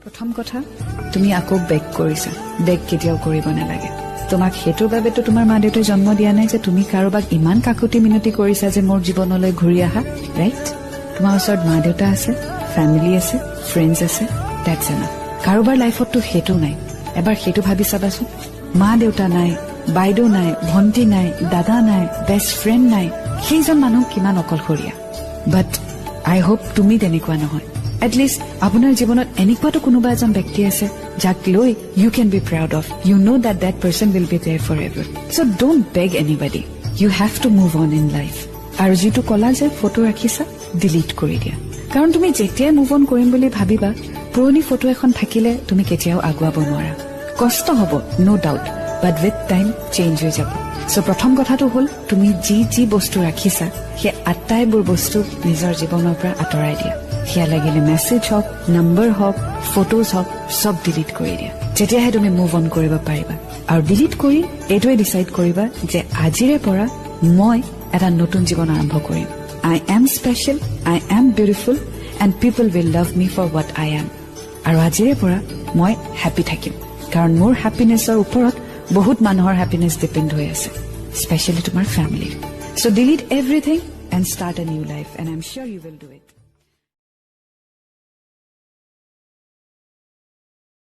প্ৰথম কথা তুমি আকৌ বেক কৰিছা বেক কেতিয়াও কৰিব নালাগে তোমাক হেতুৰ বাবেতো তোমাৰ মা দেউতাই জন্ম দিয়া নাই যে তুমি কাৰোবাক ইমান কাকুতি মিনতি কৰিছা যে মোৰ জীৱনলৈ ঘূৰি আহা ৰাইট তোমাৰ ওচৰত মা দেউতা আছে ফ্যামিলি আছে ফ্ৰেণ্ডছ আছে দ্যাটছ এনাফ কাৰোবাৰ লাইফততো হেতু নাই এবাৰ হেতু ভাবি চাবাচোন মা দেউতা নাই বাইদেউ নাই ভন্টি নাই দাদা নাই বেষ্ট ফ্ৰেণ্ড নাই সেইজন মানুহ কিমান অকলশৰীয়া বাট আই হোপ তুমি তেনেকুৱা নহয় এটলিষ্ট আপোনাৰ জীৱনত এনেকুৱাতো কোনোবা এজন ব্যক্তি আছে যাক লৈ you can be proud of you know that that person will be there forever so don't beg anybody you have to move on in life আৰু যিটো কলা যে ফটো ৰাখিছা ডিলিট কৰি দিয়া কাৰণ তুমি যেতিয়াই মুভ অন কৰিম বুলি ভাবিবা পুৰণি ফটো এখন থাকিলে তুমি কেতিয়াও আগুৱাব নোৱাৰা কষ্ট হ'ব no doubt but with time change হৈ যাব সো প্ৰথম কথাটো হ'ল তুমি যি বস্তু ৰাখিছা সেই আটাইবোৰ বস্তু নিজৰ জীৱনৰ পৰা আঁতৰাই দিয়া সেয়া লাগিলে মেছেজ হওক নম্বৰ হওক ফটোজ হওক সব ডিলিট কৰি দিয়া যেতিয়াহে তুমি মুভ অন কৰিব পাৰিবা আৰু ডিলিট কৰি এইটোৱে ডিচাইড কৰিবা যে আজিৰে পৰা মই এটা নতুন জীৱন আৰম্ভ কৰিম I am special, I am beautiful and people will love me for what I am আৰু আজিৰে পৰা মই হ্যাপি থাকিম কাৰণ মোৰ হ্যাপিনেছৰ ওপৰত বহুত মানুহৰ হ্যাপিনেছ ডিপেন্ড হৈ আছে স্পেশালি তোমাৰ family so delete everything and start a new life and I'm sure you will do it